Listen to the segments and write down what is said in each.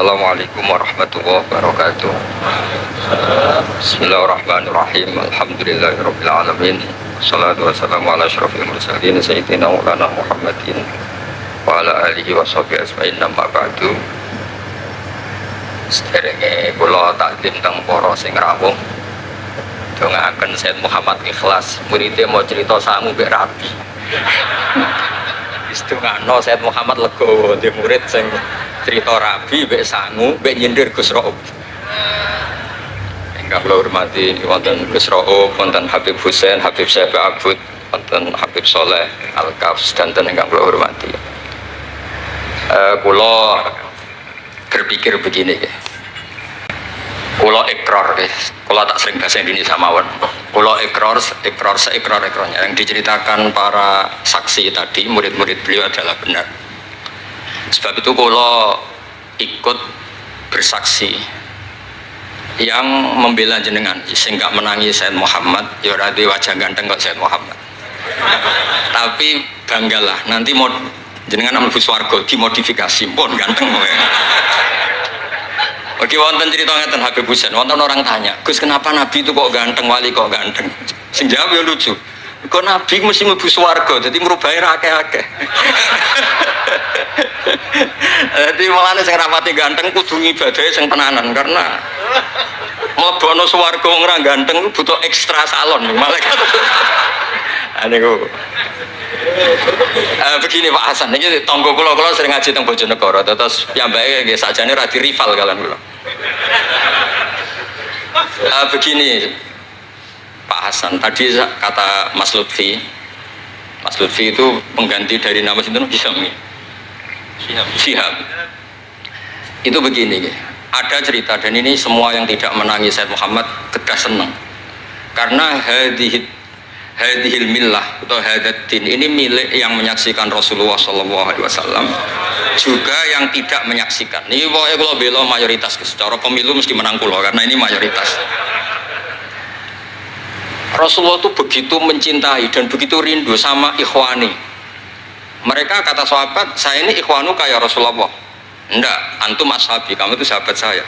Assalamualaikum warahmatullahi wabarakatuh. Bismillahirrahmanirrahim. Alhamdulillahirabbil alamin. Wassalatu wassalamu ala asyrofil mursalin sayyidina maulana Muhammadin wa ala alihi washabihi ajmain. Amma ba'du. Sederenge kula takdim teng para sing rawuh. Dongaaken Sayyid Muhammad Ikhlas, muridé mau cerita sangu mbek rabi. Wis dongakno Sayyid Muhammad legowo, di murid sing cerita rabi mbek sangu mbek nyindir Gus Raub. Ingkang kula hormati wonten Gus Raub, wonten Habib Husain, Habib Syekh Abud, wonten Habib Soleh Al-Kafs dan ingkang kula hormati. Kula berpikir begini ya. Kula ikrar ya. Kula tak sering bahasa Indonesia mawon. Kula ikrar yang diceritakan para saksi tadi, murid-murid beliau adalah benar. Sebab itu kula ikut bersaksi yang membela jenengan sehingga menangi Sayyid Muhammad. Ya ora duwe wajah ganteng kok Sayyid Muhammad. Tapi banggalah nanti mau jenengan mlebu swarga dimodifikasi pun ganteng ya. Oke, wonten cerita ngeten Habib Husain, wonten orang tanya, Gus kenapa Nabi itu kok ganteng, wali kok ganteng? Sing jawab ya lucu. Kok Nabi mesti mlebu swarga, jadi ngrubahi ra akeh-akeh. Jadi mulane sing rapati ganteng kudu ngibadahe sing tenanan karena mlebono swarga wong ra ganteng butuh ekstra salon malaikat. Niku. Begini Pak Hasan, ini tonggo kula sering ngaji teng Bojonegoro, terus piyambake nggih sakjane ra di rival kalian kula. Begini Pak Hasan, tadi kata Mas Lutfi itu pengganti dari nama sinten Syihab. Itu begini, ada cerita dan ini semua yang tidak menangis Sayyid Muhammad kedah senang karena hadhil millah atau hadatin ini milik yang menyaksikan Rasulullah SAW juga yang tidak menyaksikan. Ini pokoknya kalau bela mayoritas, secara pemilu mesti menang pulau karena ini mayoritas. Rasulullah itu begitu mencintai dan begitu rindu sama ikhwani. Mereka kata sahabat, saya ini ikhwanu kayak Rasulullah. Enggak, antum ashabi, kamu itu sahabat saya.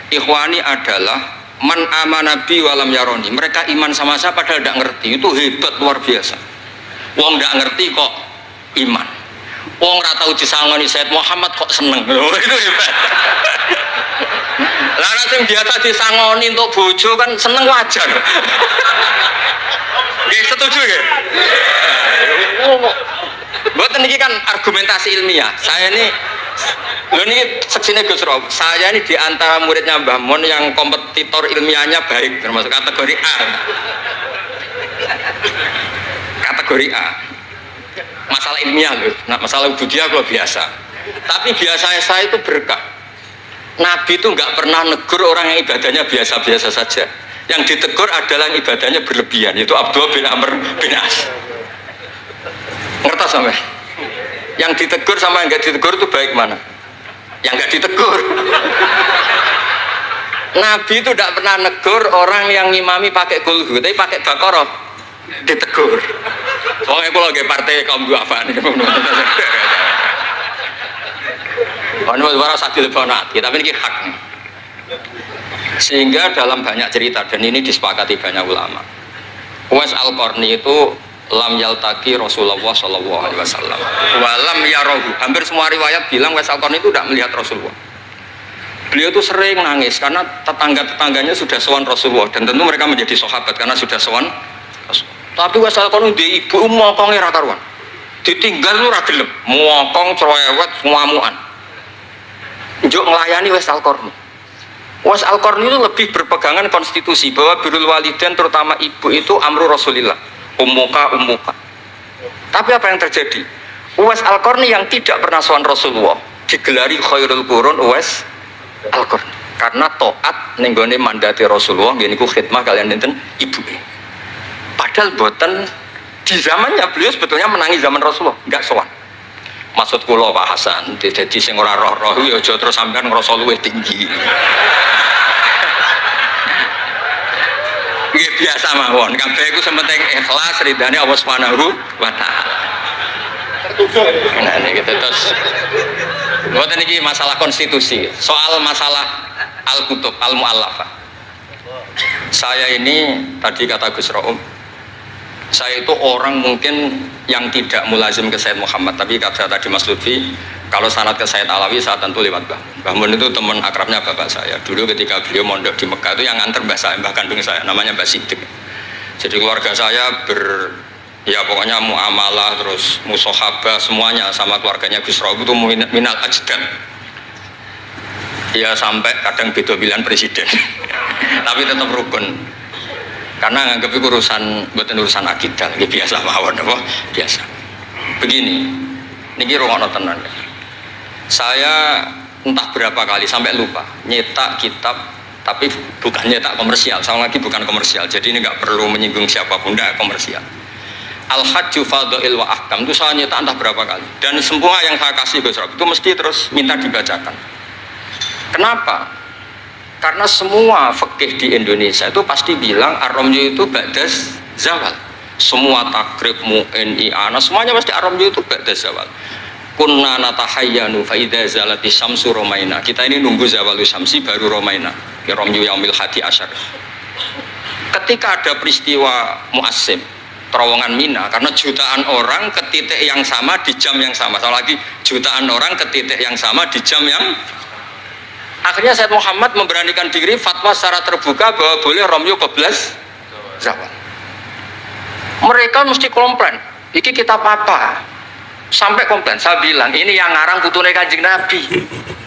Ikhwani adalah man amana bi walam yaroni. Mereka iman sama saya padahal tidak ngerti. Itu hebat luar biasa. Wong tidak ngerti kok iman. Wong ora tau disangoni Sayyid Muhammad kok seneng. Itu hebat. Lah sing biasa disangoni untuk bojo kan seneng wajar. Nggih setuju ya? Mboten niki kan argumentasi ilmiah. Saya ini lho niki seksine Gus Rob. Saya ini di antara muridnya Mbah Mun yang kompetitor ilmiahnya baik, termasuk kategori A. Kategori A. Masalah ilmiah loh. Nah, masalah ubudiyah kalau biasa. Tapi biasanya saya itu berkah. Nabi itu nggak pernah negur orang yang ibadahnya biasa-biasa saja. Yang ditegur adalah yang ibadahnya berlebihan, yaitu Abdullah bin Amr bin As. Ngerti sampai? Yang ditegur sama yang nggak ditegur itu baik mana? Yang nggak ditegur. Nabi itu tidak pernah negur orang yang ngimami pakai kulhu, tapi pakai bakoroh ditegur. Soalnya kalau lagi partai kaum duafa nih, kalau suara sadil bonati, tapi ini hak nih. Sehingga dalam banyak cerita dan ini disepakati banyak ulama. Uwais Al-Qarni itu lam yaltaqi Rasulullah sallallahu alaihi wasallam walam yarahu. Hampir semua riwayat bilang Uwais Al-Qarni itu tidak melihat Rasulullah. Beliau itu sering nangis karena tetangga-tetangganya sudah sowan Rasulullah dan tentu mereka menjadi sahabat karena sudah sowan Rasulullah. Tapi Uwais Al-Qarni di ibu mokonge ra karuan. Ditinggal lu ra gelem, mokong cerewet ngamukan. Njuk nglayani Uwais Al-Qarni. Uwais Al-Qarni itu lebih berpegangan konstitusi bahwa birrul walidain terutama ibu itu amru Rasulillah. Ummuka. Tapi apa yang terjadi? Uwais Al-Qarni yang tidak pernah sowan Rasulullah digelari khairul qurun Uwais Al-Qarni karena taat ning gone mandate Rasulullah nggih niku khidmah kalian enten ibu. Padahal boten di zamannya beliau sebetulnya menangi zaman Rasulullah, enggak sowan. Maksud kula Pak Hasan, dadi sing ora roh-roh ya aja terus sampean ngrasa luwih tinggi. Nggih biasa mawon, kabeh iku sementing ikhlas ridane Allah Subhanahu wa taala. Tertuju. Nah niki terus Buat ini masalah konstitusi, soal masalah al-kutub, al-mu'allafah. Saya ini tadi kata Gus Raum, saya itu orang mungkin yang tidak mulazim ke Sayyid Muhammad, tapi kata tadi Mas Lutfi, kalau sanad ke Sayyid Alawi saya tentu lewat Mbah Mun itu teman akrabnya bapak saya. Dulu ketika beliau mondok di Mekah itu yang nganter mbah saya, mbah kandung saya, namanya Mbah Sidik. Jadi keluarga saya ya pokoknya muamalah terus musohabah semuanya sama keluarganya Gus Raub itu minal ajdam. Ya sampai kadang beda pilihan presiden, tapi tetap rukun. Karena nganggep itu urusan akidah, biasa mawon apa? Biasa. Begini, niki rungokno tenan. Saya entah berapa kali sampai lupa nyetak kitab, tapi bukan nyetak komersial. Sama lagi bukan komersial. Jadi ini nggak perlu menyinggung siapapun, nggak komersial. Al-Hajju Fadha'il wa Ahkam itu saya nyetak entah berapa kali. Dan semua yang saya kasih Gus Rob itu mesti terus minta dibacakan. Kenapa? Karena semua fikih di Indonesia itu pasti bilang ar-ramyu itu ba'das zawal. Semua takrib mu'in i'ana semuanya pasti ar-ramyu itu ba'das zawal. Kunna natahayyanu fa idza zalati syamsu romaina. Kita ini nunggu zawalu syamsi baru romaina. Ya ramyu yaumil hadi asyar. Ketika ada peristiwa mu'assim terowongan Mina, karena jutaan orang ke titik yang sama di jam yang sama. Soal lagi jutaan orang ke titik yang sama di jam yang akhirnya Sayyid Muhammad memberanikan diri fatwa secara terbuka bahwa boleh romyu keblas zawal. Mereka mesti komplain, iki kita apa? Sampai komplain, saya bilang ini yang ngarang putune Kanjeng Nabi.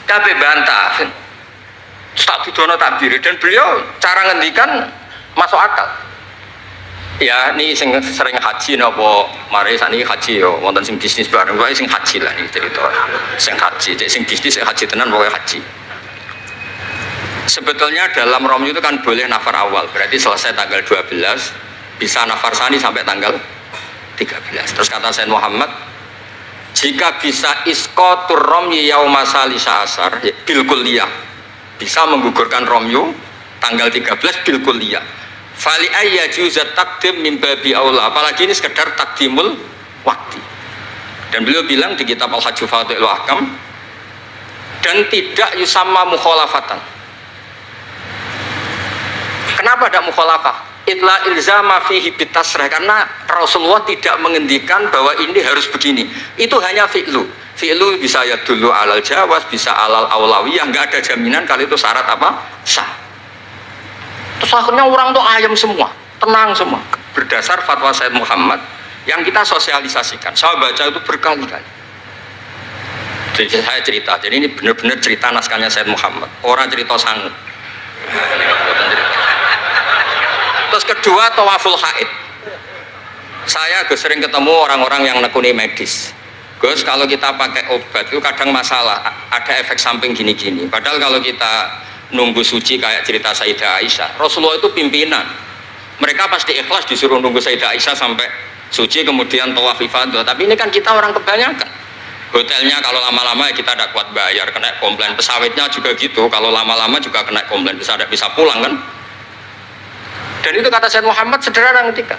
Kabeh bantah. Tak didono takbir dan beliau cara ngendikan masuk akal. Ya ini sing sering haji napa mari sakniki haji yo wonten sing bisnis bareng wae sing haji lah iki cerita. Sing haji, sing bisnis sing haji tenan pokoke haji. Sebetulnya dalam romyu itu kan boleh nafar awal, berarti selesai tanggal 12 bisa nafar sani sampai tanggal 13. Terus kata Sayyid Muhammad, jika bisa iskotur romyu yauma salisa asar bil kulliyah, bisa menggugurkan romyu tanggal 13 bil kulliyah. Fali ayya juzat takdim min babi aula, apalagi ini sekedar takdimul waktu. Dan beliau bilang di kitab Al-Hajju Fadha'il wa Ahkam, dan tidak yusamma mukhalafatan. Kenapa ada mukhalafah? Itla ilzama fihi bitasrah, karena Rasulullah tidak mengendikan bahwa ini harus begini. Itu hanya fi'lu. Fi'lu bisa ya dulu alal jawaz, bisa alal aulawiyah, nggak ada jaminan kalau itu syarat apa? Sah. Terus akhirnya orang tuh ayam semua, tenang semua. Berdasar fatwa Sayyid Muhammad yang kita sosialisasikan. Saya baca itu berkali-kali. Jadi saya cerita, jadi ini benar-benar cerita naskahnya Sayyid Muhammad. Orang cerita sanggup. Terus kedua, tawaful haid. Saya sering ketemu orang-orang yang nekuni medis. Gus, kalau kita pakai obat itu kadang masalah, ada efek samping gini-gini. Padahal kalau kita nunggu suci kayak cerita Sayyidah Aisyah, Rasulullah itu pimpinan. Mereka pasti ikhlas disuruh nunggu Sayyidah Aisyah sampai suci kemudian tawaf ifadah. Tapi ini kan kita orang kebanyakan. Hotelnya kalau lama-lama kita tidak kuat bayar, kena komplain. Pesawatnya juga gitu, kalau lama-lama juga kena komplain, bisa pulang kan. Dan itu kata Sayyid Muhammad sederhana ketika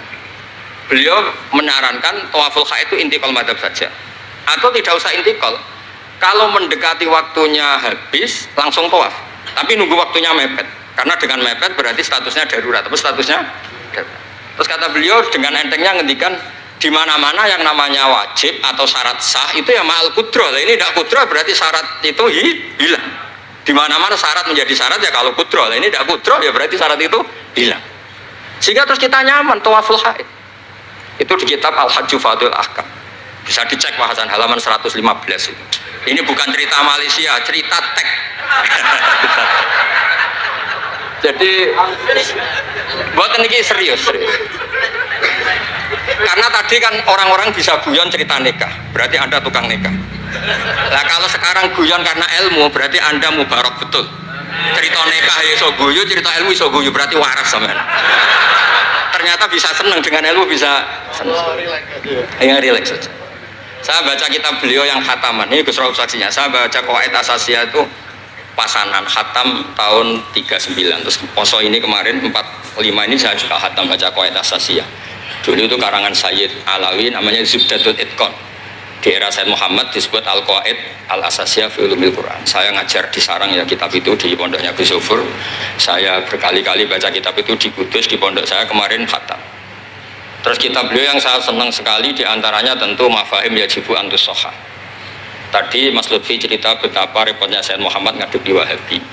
beliau menyarankan tawaful haid itu intikal madhab saja, atau tidak usah intikal. Kalau mendekati waktunya habis langsung tawaf, tapi nunggu waktunya mepet, karena dengan mepet berarti statusnya darurat, tapi statusnya darurat. Terus kata beliau dengan entengnya ngendikan di mana-mana yang namanya wajib atau syarat sah itu ya ma'al kudroh. Ini tidak kudroh berarti syarat itu hilang. Di mana-mana syarat menjadi syarat ya kalau kudroh. Ini tidak kudroh ya berarti syarat itu hilang. Sehingga terus kita nyaman tawaful haid. Itu di kitab Al-Hajju Fadha'il Ahkam. Bisa dicek bahasan halaman 115 itu. Ini bukan cerita Malaysia, cerita tek. Jadi buat ini serius. Karena tadi kan orang-orang bisa guyon cerita nikah, berarti Anda tukang nikah. Nah kalau sekarang guyon karena ilmu, berarti Anda mubarok betul. Cerita nikah iso guyu, cerita ilmu iso guyu, berarti waras sampean. Ternyata bisa senang dengan ilmu, bisa senang. Ya relax saja. Saya baca kitab beliau yang khataman, ini Gus Raub saksinya. Saya baca Qawaid Asasiyah itu pasanan khatam tahun 39. Terus poso ini kemarin 45 ini saya juga khatam baca Qawaid Asasiyah. Dulu itu karangan Sayyid Alawi namanya Zubdatul Itqan. Di era Said Muhammad disebut Al-Qaid Al-Asasiyah fi Ulumil Quran. Saya ngajar di Sarang ya kitab itu di pondoknya Gus Sufur. Saya berkali-kali baca kitab itu di Kudus, di pondok saya kemarin khatam. Terus kitab beliau yang saya senang sekali diantaranya tentu Mafahim Yajibu Antus Soha. Tadi Mas Lutfi cerita betapa repotnya Said Muhammad ngadepi Wahabi.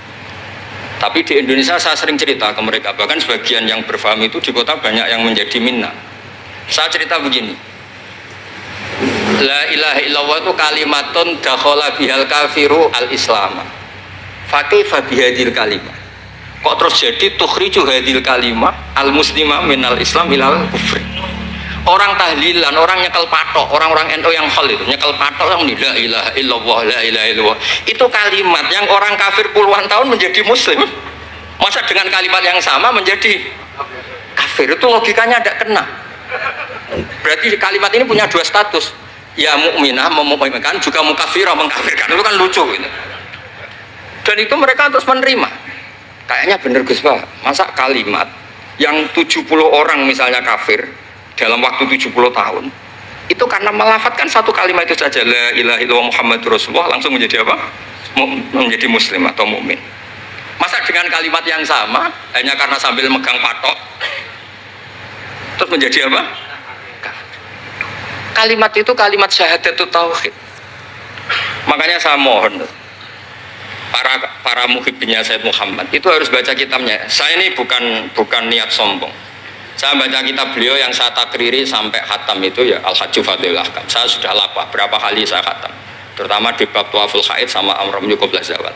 Tapi di Indonesia saya sering cerita ke mereka, bahkan sebagian yang berfaham itu di kota banyak yang menjadi minna. Saya cerita begini. La ilaha illallah itu kalimatun dakhala bihal kafiru al-islam. Fakaifa bihadil kalimah. Kok terus jadi tukhriju hadil kalimah al-muslimah minal islam ilal kufri. Orang tahlilan, orang nyekel patok, orang-orang NU yang khol itu nyekel patok yang la ilaha illallah, la ilaha illallah. Itu kalimat yang orang kafir puluhan tahun menjadi muslim. Masa dengan kalimat yang sama menjadi kafir? Itu logikanya tidak kena. Berarti kalimat ini punya dua status. Ya mukminah memukminkan, juga mukafirah mengkafirkan. Itu kan lucu gitu. Dan itu mereka terus menerima. Kayaknya bener Gus Pak. Masa kalimat yang 70 orang misalnya kafir dalam waktu 70 tahun itu karena melafatkan satu kalimat itu saja, la ilaha illallah Muhammadur Rasulullah, langsung menjadi apa? Menjadi muslim atau mukmin. Masa dengan kalimat yang sama hanya karena sambil megang patok terus menjadi apa? Kalimat itu kalimat syahadatut tauhid. Makanya saya mohon para muhibbinya Said Muhammad itu harus baca kitabnya. Saya ini bukan niat sombong. Saya baca kitab beliau yang saya takriri sampai khatam itu ya Al-Hajju Fadlul Ahkam. Saya sudah lapah berapa kali saya khatam. Terutama di bab Tuaful Haid sama Amrun Qabla Zawal.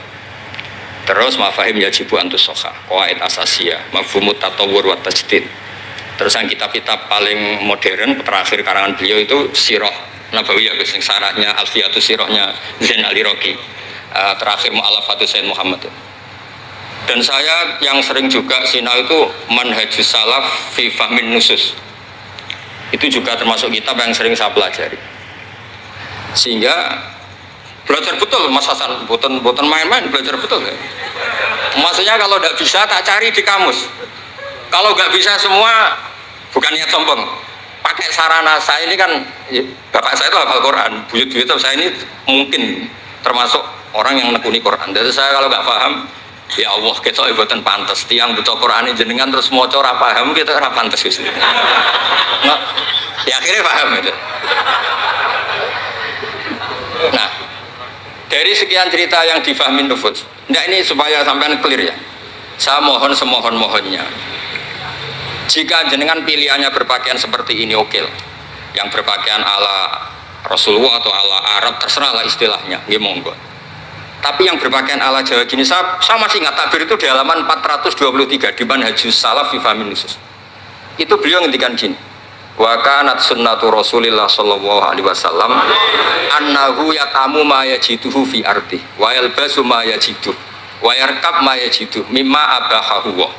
Terus Mafahim Yajibu Antus Soha, Qawaid Asasiyah, Mafhumut Tatawwur wa Tajdid. Terus yang kitab-kitab paling modern terakhir karangan beliau itu Sirah Nabawiyah, syaratnya Alfiyatus Sirahnya Zain al-Iraqi, terakhir Mu'alafatus Sayyid Muhammad. Dan saya yang sering juga sinau itu Manhajus Salaf fi Fahmin Nusus. Itu juga termasuk kitab yang sering saya pelajari. Sehingga belajar betul Mas Hasan, bukan main-main, belajar betul ya. Maksudnya kalau tidak bisa tak cari di kamus. Kalau nggak bisa semua, bukan niat sombong, pakai sarana saya ini kan, bapak saya itu hafal Quran, buyut-buyut saya ini mungkin termasuk orang yang nekuni Quran. Jadi saya kalau nggak paham, ya Allah kita ibadah pantas, tiang butuh Quran ini jenengan terus mau ora paham kita ora pantas gitu. Nah, ya akhirnya paham itu. Nah, dari sekian cerita yang difahami nufus, ini supaya sampean clear ya. Saya mohon semohon-mohonnya. Jika jenengan pilihannya berpakaian seperti ini oke lah. Yang berpakaian ala Rasulullah atau ala Arab terserah lah istilahnya, nggih monggo. Tapi yang berpakaian ala Jawa gini saya masih ingat takbir itu di halaman 423 di Manhajus Salaf fi Fahmin Nusus. Itu beliau ngendikan gini. Wa kanat sunnatu Rasulillah sallallahu alaihi wasallam annahu yatamu ma yajiduhu fi ardi wa yalbasu ma yajidu wa yarkab ma yajidu mimma abahahu wa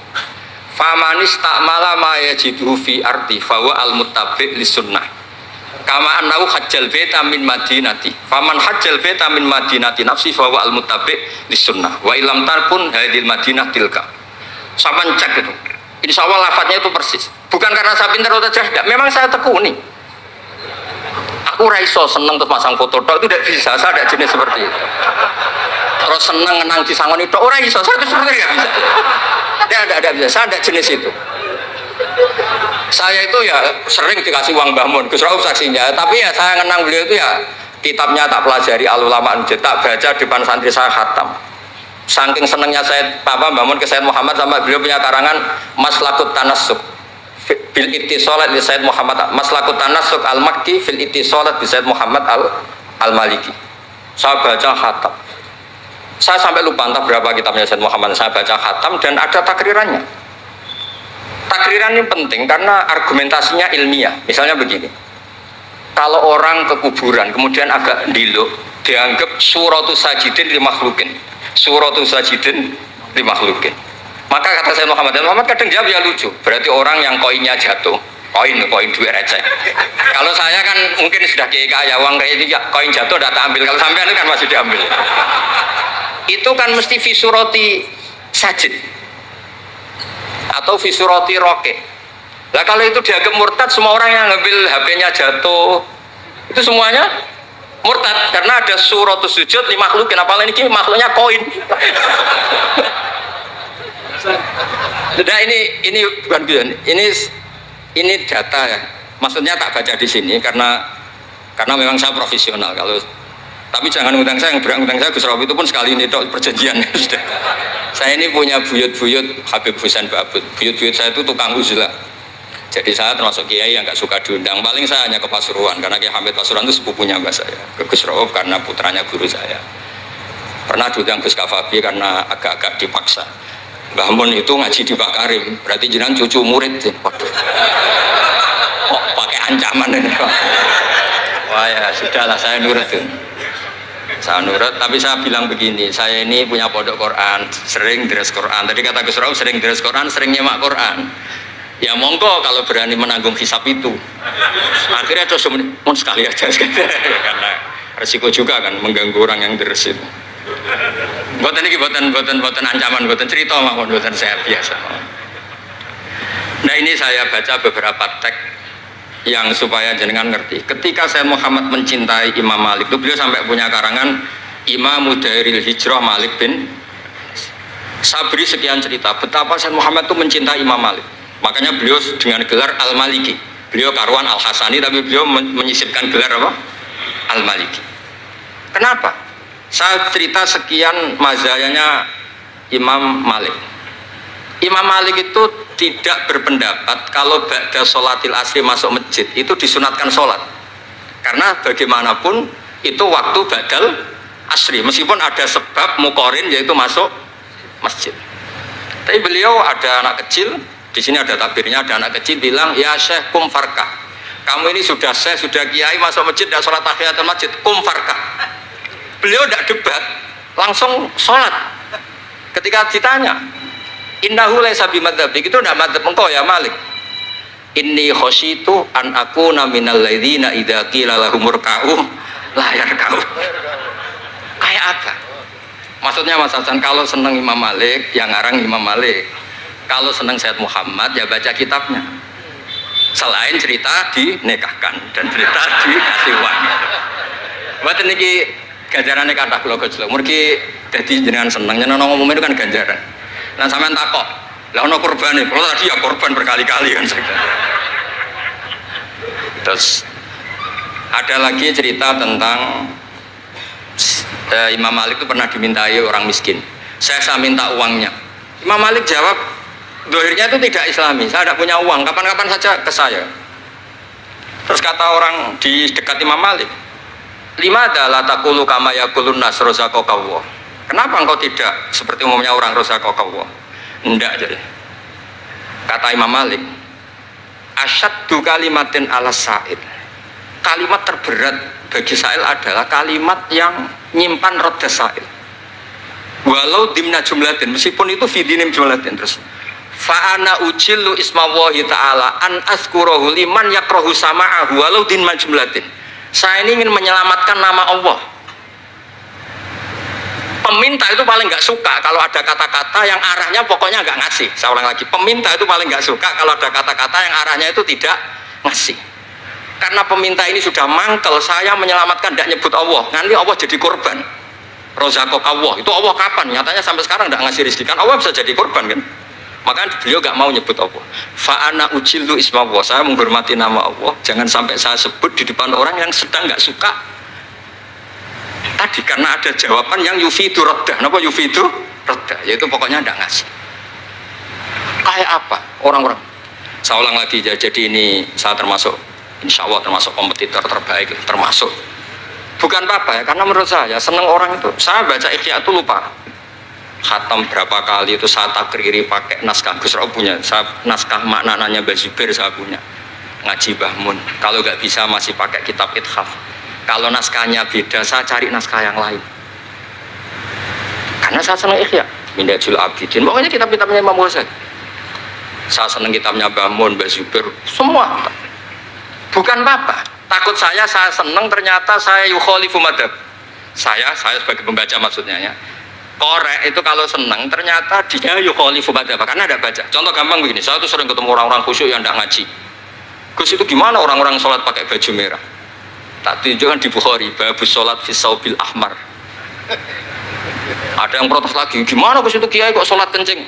famanis ta'mala ma yajiduhu fi ardi fawa al-muttabi' lisunnah kama annahu hajjal baita min madinati faman hajjal baita min madinati nafsi fawa al-muttabi' lisunnah wa ilam tarkun hadil madinah tilka. Saman cek itu insya Allah lafadznya itu persis, bukan karena saya pintar atau cerdas, memang saya tekuni. Aku raiso seneng terus masang foto itu tidak bisa, saya tidak jenis seperti itu. Terus seneng ngenang di sangon itu orang iso, saya itu sebenarnya nggak bisa. Tidak bisa, saya tidak jenis itu. Saya itu ya sering dikasih uang Mbah Mun, Gus Rauf saksinya, tapi ya saya ngenang beliau itu ya kitabnya tak pelajari al-ulama tak baca depan santri saya khatam. Saking senengnya saya Mbah Mun ke Sayyid Muhammad sama beliau punya karangan Maslakut Tanassuk bil ittisalat li Sayyid Muhammad, Maslakut Tanassuk al-Makki fil ittisalat bi Sayyid Muhammad al-Maliki. Saya baca khatam. Saya sampai lupa entah berapa kitabnya Sayyid Muhammad, saya baca khatam dan ada takrirannya. Takriran ini penting karena argumentasinya ilmiah. Misalnya begini. Kalau orang ke kuburan kemudian agak diluk, dianggap suratus sajidin li makhlukin. Suratus sajidin li makhlukin. Maka kata Sayyid Muhammad kadang jawab ya lucu. Berarti orang yang koinnya jatuh, koin duit receh. Kalau saya kan mungkin sudah kaya uang kayak itu, koin jatuh tidak ambil. Kalau sampean kan masih diambil. Itu kan mesti fisuroti sajid atau fisuroti roke. Lah kalau itu dianggap murtad, semua orang yang ngambil HP-nya jatuh, itu semuanya Murtad karena ada suratus sujud li makhlukin, apalagi ini makhluknya koin. Nah ini bukan guyon, ini data ya. Maksudnya tak baca di sini karena memang saya profesional. Kalau tapi jangan ngundang saya, yang berang ngundang saya Gus Rawi itu pun sekali ini dok perjanjian. Saya ini punya buyut-buyut Habib Husain Babut. Buyut-buyut saya itu tukang uzlah. Jadi saya termasuk kiai yang nggak suka diundang. Paling saya hanya ke Pasuruan karena Kiai Hamid Pasuruan itu sepupunya mbak saya. Ke Gus Rawi karena putranya guru saya. Pernah diundang Gus Kafabi karena agak-agak dipaksa. Mbah Mun itu ngaji di Pak Karim, berarti jenengan cucu murid sih. Waduh. Kok pakai ancaman ini Pak? Wah ya sudahlah, saya nurut tuh. Saya nurut, tapi saya bilang begini, saya ini punya pondok Quran, sering deres Quran. Tadi kata Gus Rauf sering deres Quran, sering nyemak Quran. Ya monggo kalau berani menanggung hisab itu. Akhirnya terus sekali aja karena resiko juga kan mengganggu orang yang deres itu. Buatan ini buatan ancaman, buatan cerita mawon, buatan saya biasa. Nah ini saya baca beberapa teks yang supaya jenengan ngerti. Ketika saya Muhammad mencintai Imam Malik, itu beliau sampai punya karangan Imam Mudairil Hijrah Malik bin Sabri, sekian cerita betapa saya Muhammad itu mencintai Imam Malik. Makanya beliau dengan gelar Al-Maliki. Beliau karuan Al-Hasani tapi beliau menyisipkan gelar apa? Al-Maliki. Kenapa? Saya cerita sekian mazayanya Imam Malik. Imam Malik itu tidak berpendapat kalau ba'da sholatil asri masuk masjid itu disunatkan sholat, karena bagaimanapun itu waktu ba'dal asri meskipun ada sebab mukorin yaitu masuk masjid. Tapi beliau ada anak kecil, di sini ada takbirnya, ada anak kecil bilang ya syekh kum farkah, kamu ini sudah syekh sudah kiai masuk masjid dan sholat tahiyatul masjid, kum farkah. Beliau tidak debat, langsung sholat. Ketika ditanya, innahu laisa bimadzhabik, itu tidak madzhab engkau ya Malik. Inni khosyitu an akuna minal ladzina idza qila lahum murka'u la yarka'u. Kayak apa? Maksudnya Mas Hasan, kalau senang Imam Malik, yang ngarang Imam Malik. Kalau senang Sayyid Muhammad, ya baca kitabnya. Selain cerita dinikahkan dan cerita dikasih uang. Buat ini ganjarannya kata kula gojlok. Mergi dadi jenengan seneng, jenengan ngomong itu kan ganjaran. Nah sampean takok, lah ono korbane, kalau tadi ya korban berkali-kali kan. Terus ada lagi cerita tentang Imam Malik itu pernah dimintai orang miskin. Saya minta uangnya. Imam Malik jawab, dohirnya itu tidak Islami. Saya tidak punya uang. Kapan-kapan saja ke saya. Terus kata orang di dekat Imam Malik, lima adalah takulu kama yakulun nas rozaqallah. Kenapa engkau tidak seperti umumnya orang rozaqallah? Enggak jadi. Kata Imam Malik, asyaddu kalimatin ala sa'id. Kalimat terberat bagi sa'il adalah kalimat yang nyimpan roda sa'il. Walau dimna jumlatin, meskipun itu fidinim jumlatin. Terus fa'ana ujillu ismawahi ta'ala an azkurahu liman yakrohu sama'ahu walau dimna jumlatin. Saya ini ingin menyelamatkan nama Allah. Peminta itu paling nggak suka kalau ada kata-kata yang arahnya pokoknya nggak ngasih. Saya ulang lagi, peminta itu paling nggak suka kalau ada kata-kata yang arahnya itu tidak ngasih. Karena peminta ini sudah mangkel, saya menyelamatkan tidak nyebut Allah, nanti Allah jadi korban. Rozakok Allah, itu Allah kapan? Nyatanya sampai sekarang tidak ngasih rezeki, kan Allah bisa jadi korban kan? Makanya beliau gak mau nyebut Allah. Fa'ana ujillu ismawah, saya menghormati nama Allah, jangan sampai saya sebut di depan orang yang sedang gak suka. Tadi karena ada jawaban yang yufidu raddah. Kenapa yufidu raddah? Yaitu pokoknya tidak ngasih. Kayak apa orang-orang? Saya ulang lagi, jadi ini saya termasuk, insya Allah termasuk kompetitor terbaik, termasuk. Bukan apa ya, karena menurut saya senang orang itu. Saya baca Ikhya itu lupa khatam berapa kali, itu saya takriri pakai naskah Gus Rauf punya, saya naskah maknanya Mbah Zubair saya punya, ngaji Mbah Mun. Kalau nggak bisa masih pakai kitab Ithaf. Kalau naskahnya beda, saya cari naskah yang lain. Karena saya senang Ikhya, Minhajul Abidin, pokoknya kitab-kitabnya Imam Ghazali. Saya senang kitabnya Mbah Mun, Mbah Zubair, semua. Bukan apa-apa. Takut saya senang ternyata saya yukhalifu madhab. Saya sebagai pembaca maksudnya ya. Korek itu kalau senang ternyata dia yukhalifu madhab karena ada baca. Contoh gampang begini, saya tuh sering ketemu orang-orang khusyuk yang tidak ngaji. Gus itu gimana orang-orang sholat pakai baju merah? Tak tunjukkan di Bukhari, babus sholat fi saubil ahmar. Ada yang protes lagi, gimana Gus itu kiai kok sholat kencing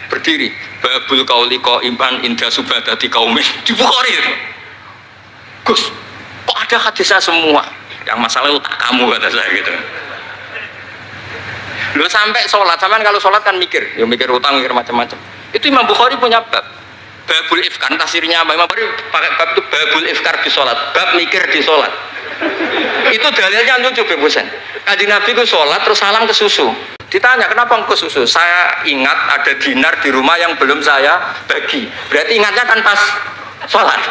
berdiri? Babul qauli qaiman inda subadati qaumin di Bukhari. Gus, kok ada hadisnya semua? Yang masalah otak kamu kata saya gitu. Lu sampai sholat, sampean kalau sholat kan mikir, ya mikir utang, mikir macam-macam. Itu Imam Bukhari punya bab. Babul ifkar, tafsirnya apa? Imam Bukhari pakai bab itu babul ifkar di sholat, bab mikir di sholat. Itu dalilnya lucu Bebosen. Kanjeng Nabi itu sholat terus salam ke susu. Ditanya kenapa ke susu? Saya ingat ada dinar di rumah yang belum saya bagi. Berarti ingatnya kan pas sholat.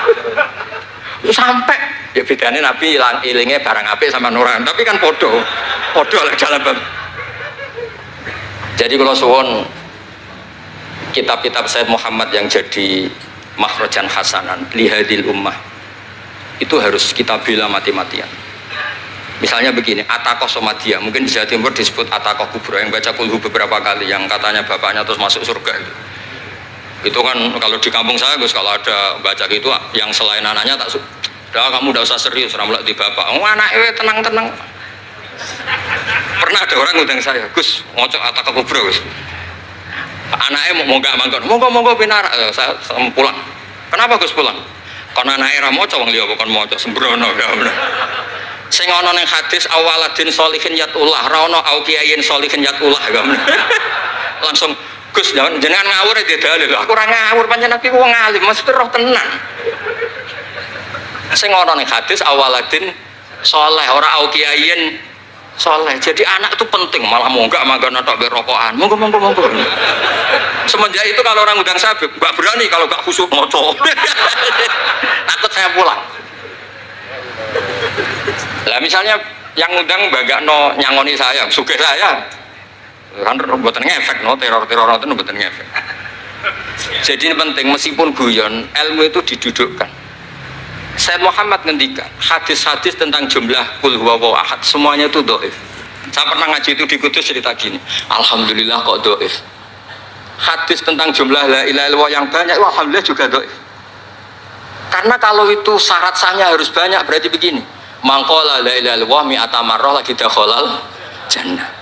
Sampai ya bedanya Nabi ilingnya barang apik sama nuran, tapi kan podo lah dalam bab. Jadi kalau suwon kitab-kitab Sayyid Muhammad yang jadi makhrajan hasanan lihadil ummah itu harus kita bela mati-matian. Misalnya begini, Ataqah Somadia, mungkin di Jawa Timur disebut Ataqah Kubra, yang baca kulhu beberapa kali, yang katanya bapaknya terus masuk surga itu kan kalau di kampung saya Gus, kalau ada baca gitu yang selain anaknya tak udah kamu udah usah serius ramlah di bapak, anaknya tenang-tenang. Pernah ada orang ngundang saya, Gus ngocok Ataqah Kubra Gus, anaknya mau nggak mangkon, monggo pinar, saya pulang. Kenapa Gus pulang? Karena anaknya ramoco wong liya bukan moco sembrono kamu. Sing ana ning hadis awaladin sholihin yatullah, ra ono au kiyayin sholihin yatullah kamu. Langsung Gus jenengan ngawur ya dalil. Aku ora ngawur pancen aku wong alim, mesti roh tenan. Sing ana ning hadis awaladin sholeh ora au kiyayin soleh. Jadi anak itu penting, malah mau enggak makan atau berokokan. Monggo. Semenjak itu kalau orang undang saya enggak berani kalau enggak khusyuk moco. Takut saya pulang. Lah misalnya yang undang bagakno nyangoni saya, sugih saya. Kan mboten ngefek no, teror itu mboten ngefek. Jadi ini penting, meskipun guyon, ilmu itu didudukkan. Sayyid Muhammad ngendikan hadis-hadis tentang jumlah kul huwallahu ahad semuanya itu dhaif. Saya pernah ngaji itu di Kudus cerita gini, alhamdulillah kok dhaif. Hadis tentang jumlah la ilaha illallah yang banyak alhamdulillah juga dhaif. Karena kalau itu syarat sahnya harus banyak, berarti begini, mangqala la ilaha illallah mi'ata marrah lagi dakhalal jannah.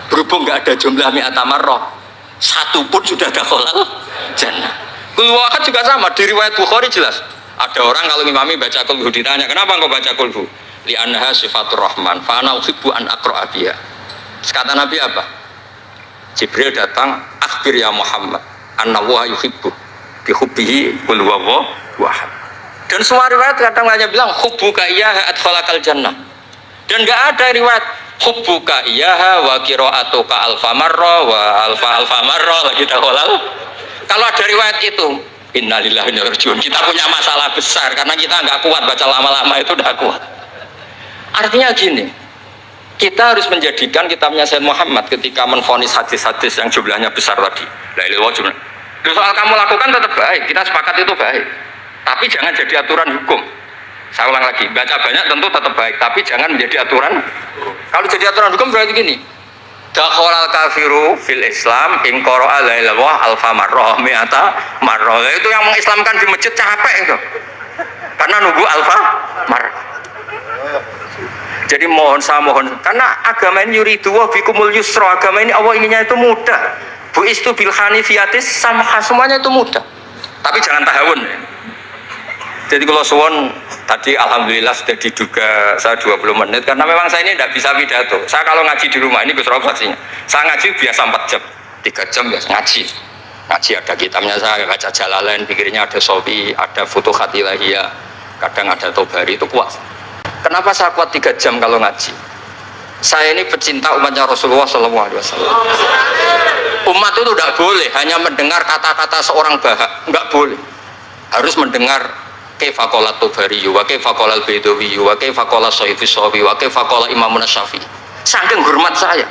Berhubung enggak ada jumlah mi'ata marrah, satu pun sudah dakhalal jannah. Kul huwallahu ahad juga sama, di riwayat Bukhari jelas. Ada orang kalau imami baca kulhu ditanya, kenapa engkau baca kulhu? Li'annaha sifatur rahman, fa'ana uhibbu an aqra'a biha. Kata Nabi apa? Jibril datang, akhbir ya Muhammad, annallaha yuhibbu bihubbihi qul huwallahu ahad. Dan semua riwayat kadang hanya bilang hubbuka iyyaha adkhalakal jannah. Dan enggak ada riwayat hubbuka iyyaha wa qira'atuka alfa marra wa alfa marra lagi dakhalal. Kalau ada riwayat itu innalillahi wa inna ilaihi raji'un, kita punya masalah besar karena kita nggak kuat baca lama-lama itu udah kuat. Artinya gini, kita harus menjadikan kitabnya Sayyid Muhammad ketika menvonis hadis-hadis yang jumlahnya besar tadi. La ilaha illallah. Soal kamu lakukan tetap baik, kita sepakat itu baik. Tapi jangan jadi aturan hukum. Saya ulang lagi, baca banyak tentu tetap baik, tapi jangan menjadi aturan. Kalau jadi aturan hukum berarti gini. Dakhalal kafiru fil Islam in qara'a la ilaha illallah alfa marrah mi'ata marrah. Itu yang mengislamkan di masjid capek itu. Karena nunggu alfa marrah. Jadi saya mohon karena agama ini yuridu wa bikumul yusra, agama ini Allah inginnya itu mudah. Bu istu bil hanifiyatis sama semuanya itu mudah. Tapi jangan tahawun. Jadi kalau suwon tadi alhamdulillah sudah diduga saya 20 menit karena memang saya ini tidak bisa pidato. Saya kalau ngaji di rumah ini Gus Rob saksinya. Saya ngaji biasa 4 jam, 3 jam biasa ngaji. Ngaji ada kitabnya saya baca Jalalain, pikirnya ada Sofi, ada Futuhat Ilahiyah, kadang ada Tobari, itu kuat. Kenapa saya kuat 3 jam kalau ngaji? Saya ini pecinta umatnya Rasulullah SAW. Umat itu tidak boleh hanya mendengar kata-kata seorang bahak, enggak boleh. Harus mendengar kaifa qala Tobari, wa kaifa qala Al-Baidawi, wa kaifa qala Sahifus Sahawi, wa kaifa qala Imam Syafi'i. Saking hormat saya.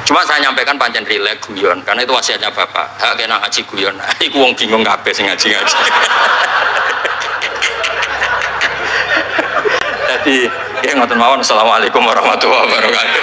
Cuma saya nyampaikan pancen rilek guyon karena itu wasiatnya Bapak. Hak kena ngaji guyon. Iku wong bingung kabeh sing ngaji-ngaji. Jadi, ya ngoten mawon. Assalamualaikum warahmatullahi wabarakatuh.